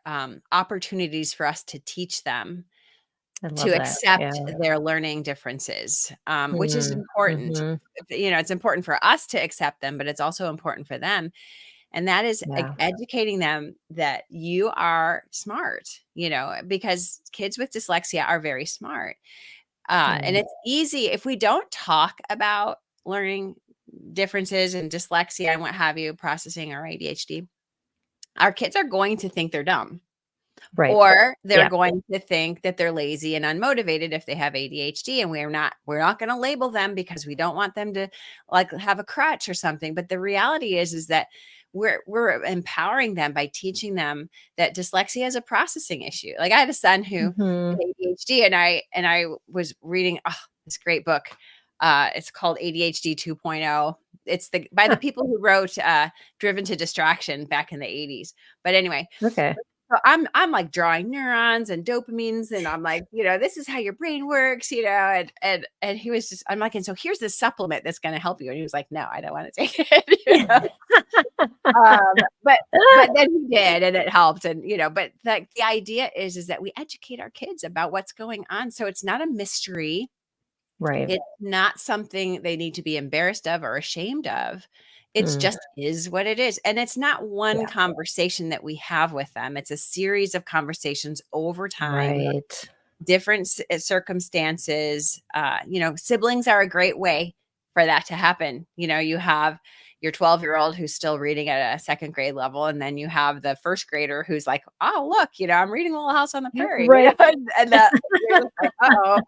opportunities for us to teach them I love to that. Yeah. accept their learning differences, which is Mm. important. Mhm. It's important for us to accept them, but it's also important for them. And that is Yeah. educating them that you are smart, because kids with dyslexia are very smart. And Yeah. it's easy if we don't talk about learning differences and dyslexia and what have you, processing or ADHD, our kids are going to think they're dumb. Right. Or they're Yeah. going to think that they're lazy and unmotivated if they have ADHD, and we're not going to label them because we don't want them to like have a crutch or something. But the reality is that we're empowering them by teaching them that dyslexia is a processing issue. Like I had a son who had Mhm. ADHD, and I was reading this great book. It's called ADHD 2.0. It's by the Huh. people who wrote Driven to Distraction back in the 80s. But anyway, Okay. so I'm like drawing neurons and dopamines, and I'm like, this is how your brain works, and he was just, I'm like, and so here's this supplement that's going to help you. And he was like, no, I don't want to take it. But then he did, and it helped. And, but the idea is that we educate our kids about what's going on. So it's not a mystery. Right. It's not something they need to be embarrassed of or ashamed of. It's Mm. just is what it is. And it's not one Yeah. conversation that we have with them. It's a series of conversations over time, Right. different circumstances. Siblings are a great way for that to happen. You have your 12-year-old who's still reading at a second grade level, and then you have the first grader who's like, oh, look, I'm reading Little House on the Prairie, Right. and that like, oh,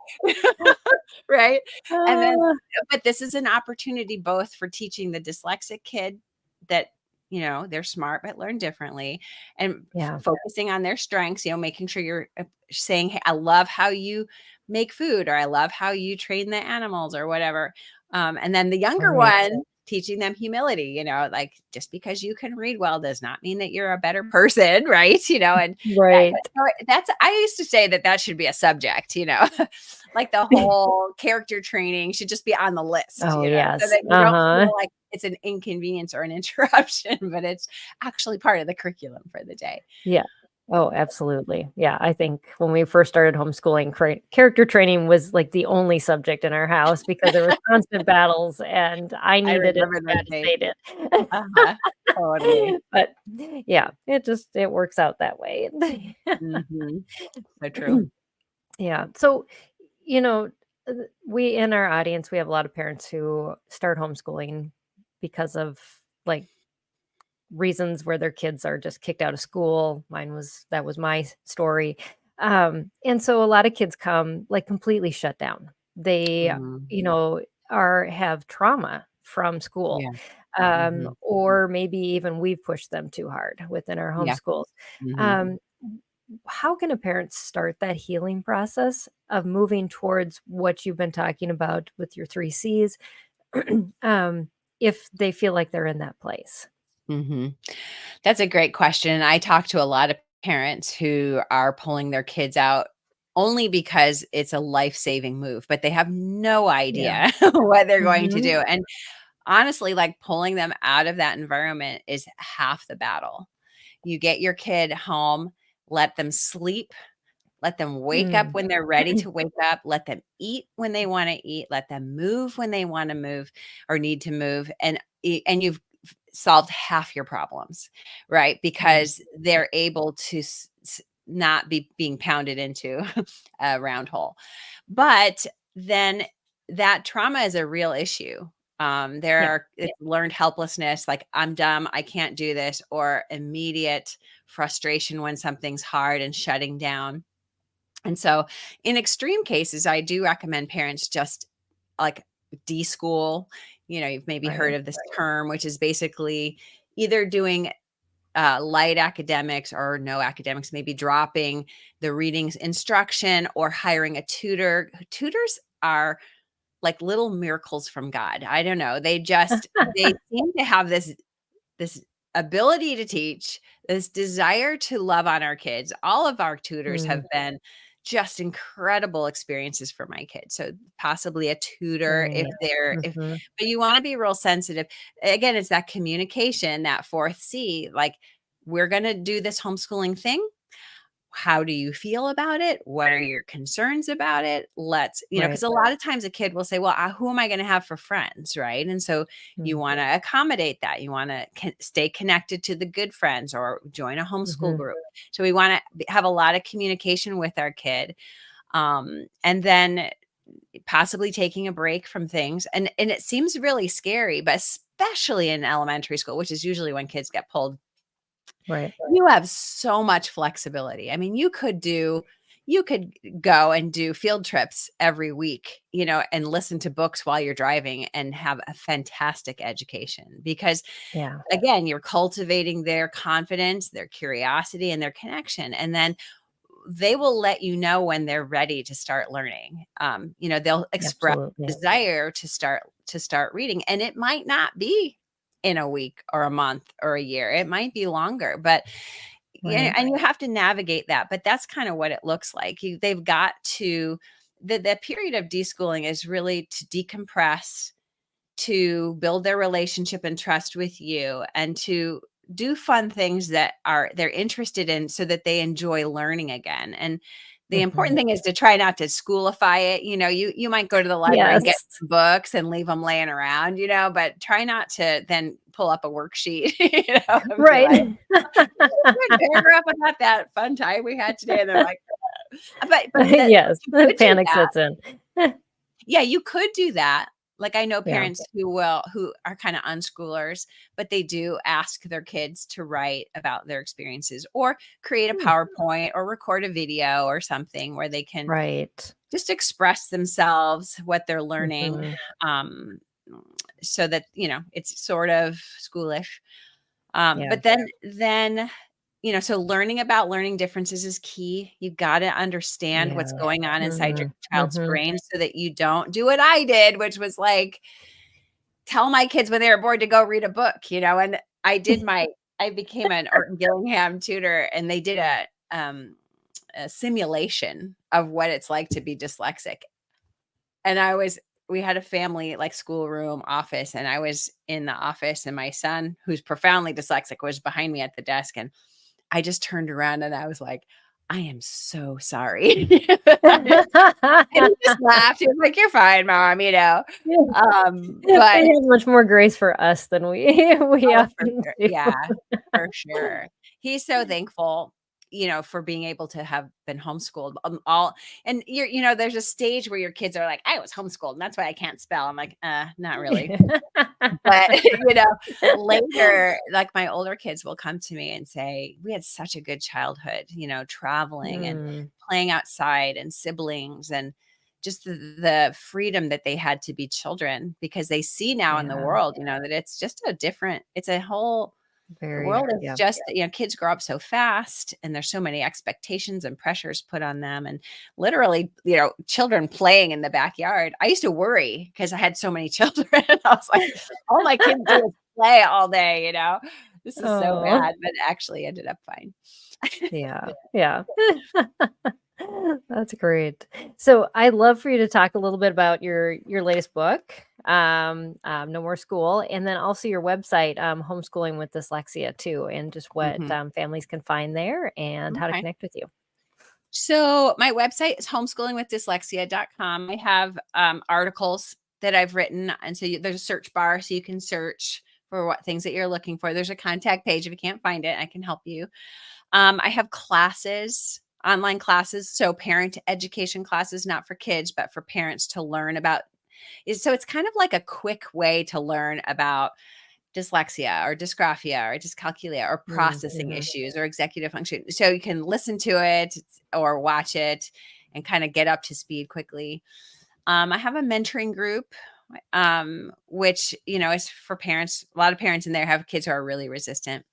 right. And then, Uh, but this is an opportunity both for teaching the dyslexic kid that, they're smart but learn differently, and yeah. focusing on their strengths, making sure you're saying, hey, I love how you make food, or I love how you train the animals or whatever. And then the younger Right. one, teaching them humility, like just because you can read well does not mean that you're a better person, right? And that, Right. I used to say that should be a subject, like the whole character training should just be on the list, Oh, so yes. that you don't Uh-huh. feel like it's an inconvenience or an interruption, but it's actually part of the curriculum for the day. Yeah. Oh, absolutely. Yeah, I think when we first started homeschooling, character training was like the only subject in our house because there was constant battles and I I needed it remember as those bad as days. they Uh-huh. Totally. did. But yeah, it works out that way. Mhm. So true. Yeah. So, you know, we in our audience, we have a lot of parents who start homeschooling because of like reasons where their kids are just kicked out of school. That was my story. And so a lot of kids come like completely shut down. They, Mhm. you know, have trauma from school. Yeah. Mhm. Or maybe even we've pushed them too hard within our Yeah. homeschools. Mhm. Um, how can a parent start that healing process of moving towards what you've been talking about with your three C's, um, if they feel like they're in that place? Mhm. That's a great question. I talk to a lot of parents who are pulling their kids out only because it's a life-saving move, but they have no Yeah. idea what they're going to Mhm. do. And honestly, like pulling them out of that environment is half the battle. You get your kid home, let them sleep, let them wake up Mm. when they're ready to wake up, let them eat when they want to eat, let them move when they want to move or need to move, and you've solved half your problems, right? Mm. Because they're able to not be being pounded into a round hole. But then that trauma is a real issue. There Yeah. are it's learned helplessness, like I'm dumb, I can't do this, or immediate frustration when something's hard and shutting down. And so in extreme cases, I do recommend parents just like deschool. You've maybe heard Right. of this term, which is basically either doing light academics or no academics, maybe dropping the reading instruction or hiring a tutor. Tutors are like little miracles from God. I don't know. They seem to have this ability to teach, this desire to love on our kids. All of our tutors have Mm, been just incredible experiences for my kids. So possibly a tutor if right. they're if Hmm. but you want to be real sensitive. Again, it's that communication, that fourth C, like we're going to do this homeschooling thing. How do you feel about it? What are your concerns about it? Right. Because a lot of times a kid will say, well, who am I going to have for friends? Right. And so you want to accommodate that. You want to stay connected to the good friends or join a homeschool Mm-hmm. group. So we want to have a lot of communication with our kid. And then possibly taking a break from things. And it seems really scary, but especially in elementary school, which is usually when kids get pulled, Right. you have so much flexibility. I mean, you could go and do field trips every week, and listen to books while you're driving and have a fantastic education because Yeah. again, you're cultivating their confidence, their curiosity, and their connection. And then they will let you know when they're ready to start learning. They'll express Absolutely. desire to start reading, and it might not be in a week or a month or a year. It might be longer, but Right. and you have to navigate that. But that's kind of what it looks like. They've got to the period of deschooling is really to decompress, to build their relationship and trust with you, and to do fun things that they're interested in so that they enjoy learning again. And the Hmm. important thing is to try not to schoolify it. You might go to the library and get Yes. some books and leave them laying around, but try not to then pull up a worksheet, and be like, Right. "Good paragraph about that fun time we had today." And they're like, Yes. you The could do panic that. sets in. Yeah, you could do that. Like, I know Yeah. parents who are kinda unschoolers, but they do ask their kids to write about their experiences or create a Hmm. PowerPoint or record a video or something where they can Right. just express themselves, what they're learning, Hmm. um, so that, it's sort of schoolish. Yeah. But then, so learning about learning differences is key. You've got to understand what's Yeah. going on inside your Hmm. child's Hmm. brain so that you don't do what I did, which was like tell my kids when they were bored to go read a book, and I became an Orton Gillingham tutor, and they did a simulation of what it's like to be dyslexic. And we had a family like schoolroom office, and I was in the office, and my son, who's profoundly dyslexic, was behind me at the desk. And I just turned around and I was like, "I am so sorry." And he just laughed. He was like, "You're fine, mom." But They have much more grace for us than we we oh, for often sure. do. Yeah, for sure. He's so thankful, for being able to have been homeschooled. All and there's a stage where your kids are like, "I was homeschooled, and that's why I can't spell." I'm like, not really." But, later, like, my older kids will come to me and say, "We had such a good childhood, traveling and Mm, playing outside and siblings and just the freedom that they had to be children," because they see now in the yeah, world, that it's just it's a whole the very, world is yeah. just, kids grow up so fast and there's so many expectations and pressures put on them. And literally, children playing in the backyard. I used to worry because I had so many children. I was like, all my kids do is play all day. This is so Oh, bad, but actually ended up fine. yeah, yeah. That's great. So I'd love for you to talk a little bit about your latest book, No More School, and then also your website, Homeschooling with Dyslexia too, and just what Mhm. families can find there and how to Okay. connect with you. So my website is homeschoolingwithdyslexia.com. I have articles that I've written. And so there's a search bar so you can search for what things that you're looking for. There's a contact page. If you can't find it, I can help you. I have classes, online classes. So parent education classes, not for kids, but for parents to learn about. So it's kind of like a quick way to learn about dyslexia or dysgraphia or dyscalculia or processing issues or executive function. So you can listen to it or watch it and kind of get up to speed quickly. I have a mentoring group, which, is for parents. A lot of parents in there have kids who are really resistant.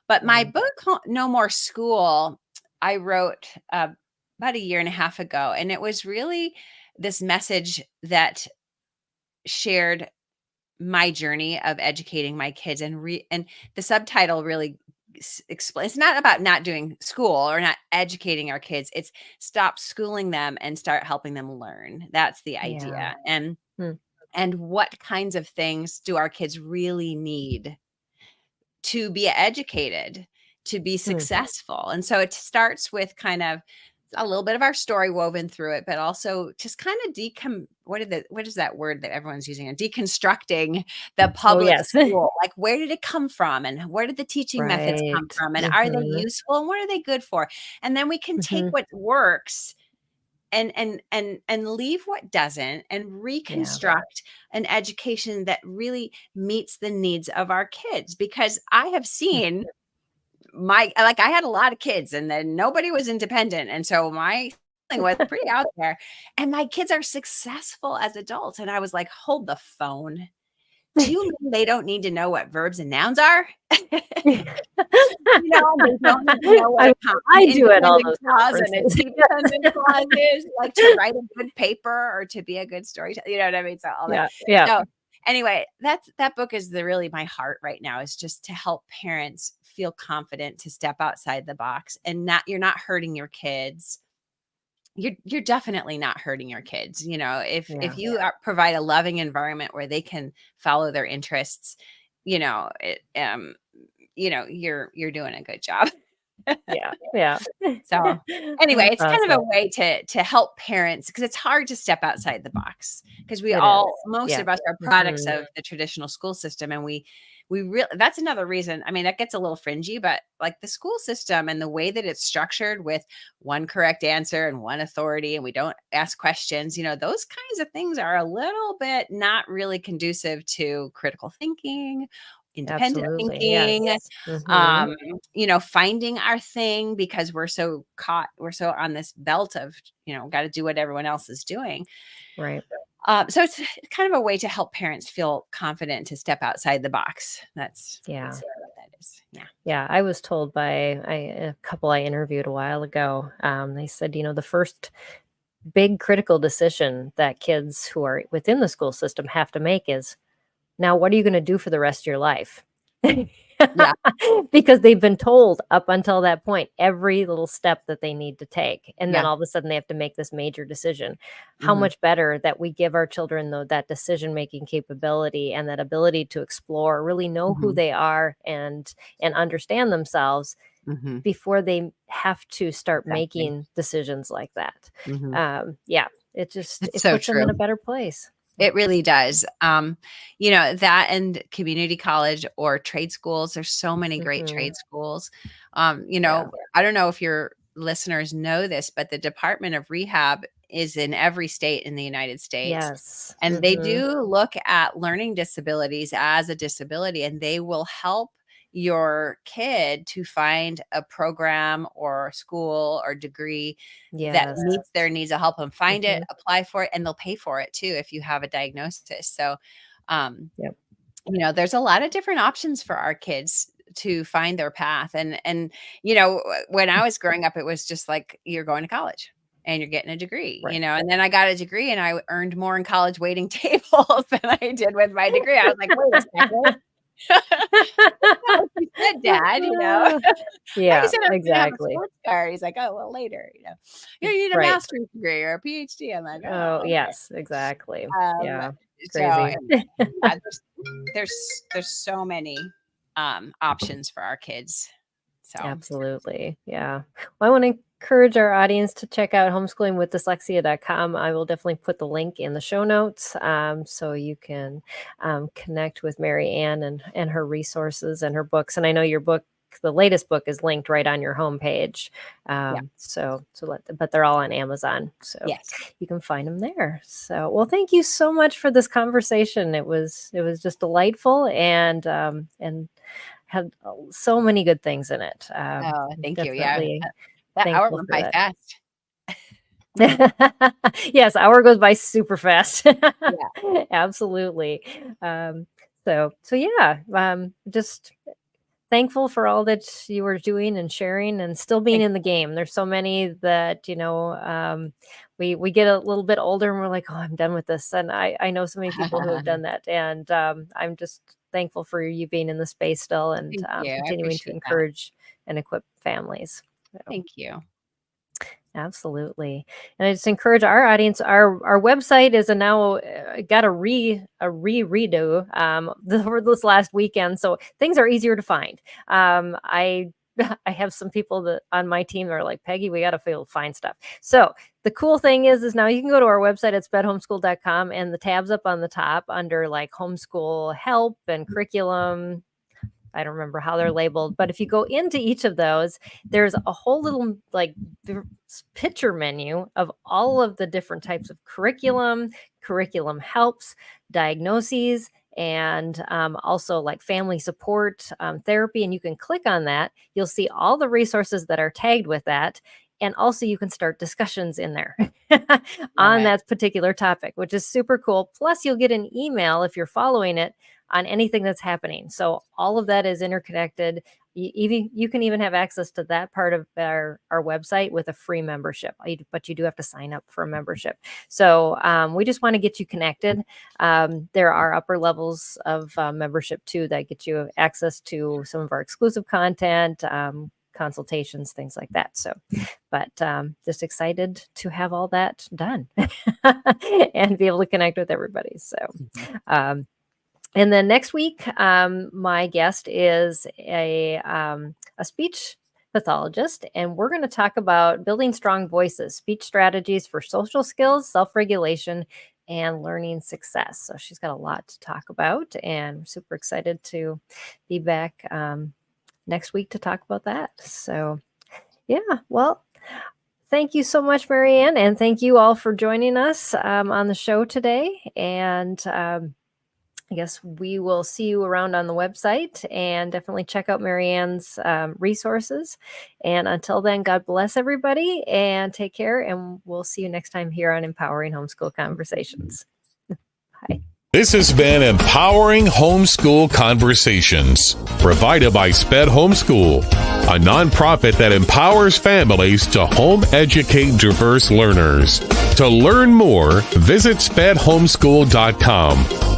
But my book, No More School, I wrote about a year and a half ago. And it was really this message that shared my journey of educating my kids, and the subtitle really explains. It's not about not doing school or not educating our kids. It's stop schooling them and start helping them learn. That's the idea. And what kinds of things do our kids really need to be educated, to be successful? And so it starts with kind of a little bit of our story woven through it, but also just kind of what is that word that everyone's using? Deconstructing the public school. Like, where did it come from? And where did the teaching methods come from? And are they useful? And what are they good for? And then we can take what works and leave what doesn't, and reconstruct an education that really meets the needs of our kids. Because I have seen I had a lot of kids, and then nobody was independent. And so my thing was pretty out there, and my kids are successful as adults. And I was like, hold the phone. Do you mean they don't need to know what verbs and nouns are? They don't need to know what I do it all those clause and a dependent clause is, like to write a good paper or to be a good storyteller. You know what I mean? So all that. So anyway, that book is really my heart right now, is just to help parents feel confident to step outside the box, and you're not hurting your kids. You're definitely not hurting your kids. If you provide a loving environment where they can follow their interests, you're doing a good job. So anyway, it's kind of a way to help parents, because it's hard to step outside the box, because most of us are products of the traditional school system. And we really, that's another reason. I mean, that gets a little fringy, but like the school system and the way that it's structured with one correct answer and one authority, and we don't ask questions, those kinds of things are a little bit not really conducive to critical thinking, independent thinking, finding our thing, because we're so on this belt of, got to do what everyone else is doing. Right. So it's kind of a way to help parents feel confident to step outside the box. That's what that is. Yeah. I was told by a couple I interviewed a while ago. They said, the first big critical decision that kids who are within the school system have to make is, now what are you going to do for the rest of your life? Because they've been told up until that point every little step that they need to take, and then all of a sudden they have to make this major decision. How much better that we give our children, though, that decision making capability and that ability to explore, really know who they are and understand themselves before they have to start making decisions like that. It puts them in a better place. It really does. That and community college or trade schools. There's so many great trade schools. I don't know if your listeners know this, but the Department of Rehab is in every state in the United States. Yes. And they do look at learning disabilities as a disability, and they will help your kid to find a program or school or degree that meets their needs. To help them find it, apply for it, and they'll pay for it too if you have a diagnosis. So, there's a lot of different options for our kids to find their path. And when I was growing up, it was just like, you're going to college and you're getting a degree, and then I got a degree and I earned more in college waiting tables than I did with my degree. I was like, wait a second. You said, Dad, exactly. He's like, oh, well, later, you need a master's degree or a PhD. I'm like, oh, yes, exactly. Crazy. There's so many options for our kids. So absolutely. Yeah. Well, I want to encourage our audience to check out homeschoolingwithdyslexia.com. I will definitely put the link in the show notes so you can connect with Marianne and her resources and her books. And I know your book the latest book is linked right on your homepage. But they're all on Amazon, so Yes. you can find them there. So, well, thank you so much for this conversation. It was just delightful and had so many good things in it. Thank you. Yeah, that hour thankful went for by that. fast. Yes, hour goes by super fast. Yeah. Absolutely. Just thankful for all that you were doing and sharing and still being in the game. There's so many that, we get a little bit older and we're like, oh, I'm done with this. And I know so many people who have done that. And I'm just thankful for you being in the space still and Thank you. I continuing to appreciate that. encourage and equip families. So. Thank you. Absolutely. And I just encourage our audience, our website is now got a redo over this last weekend. So things are easier to find. I have some people that on my team are like, Peggy, we got to find stuff. So the cool thing is now you can go to our website at spedhomeschool.com and the tabs up on the top under like homeschool help and curriculum. I don't remember how they're labeled, but if you go into each of those, there's a whole little like picture menu of all of the different types of curriculum helps, diagnoses, and also like family support, therapy. And you can click on that. You'll see all the resources that are tagged with that. And also you can start discussions in there on that particular topic, which is super cool. Plus you'll get an email if you're following it on anything that's happening. So all of that is interconnected. You can even have access to that part of our website with a free membership, but you do have to sign up for a membership. So we just want to get you connected. There are upper levels of membership too that get you access to some of our exclusive content, consultations, things like that. So, but just excited to have all that done and be able to connect with everybody. So, and then next week, my guest is a speech pathologist, and we're going to talk about building strong voices, speech strategies for social skills, self-regulation, and learning success. So she's got a lot to talk about, and I'm super excited to be back next week to talk about that. So yeah, well, thank you so much, Marianne, and thank you all for joining us on the show today. And I guess we will see you around on the website, and definitely check out Marianne's resources. And until then, God bless everybody and take care. And we'll see you next time here on Empowering Homeschool Conversations. Bye. This has been Empowering Homeschool Conversations, provided by SPED Homeschool, a nonprofit that empowers families to home educate diverse learners. To learn more, visit spedhomeschool.com.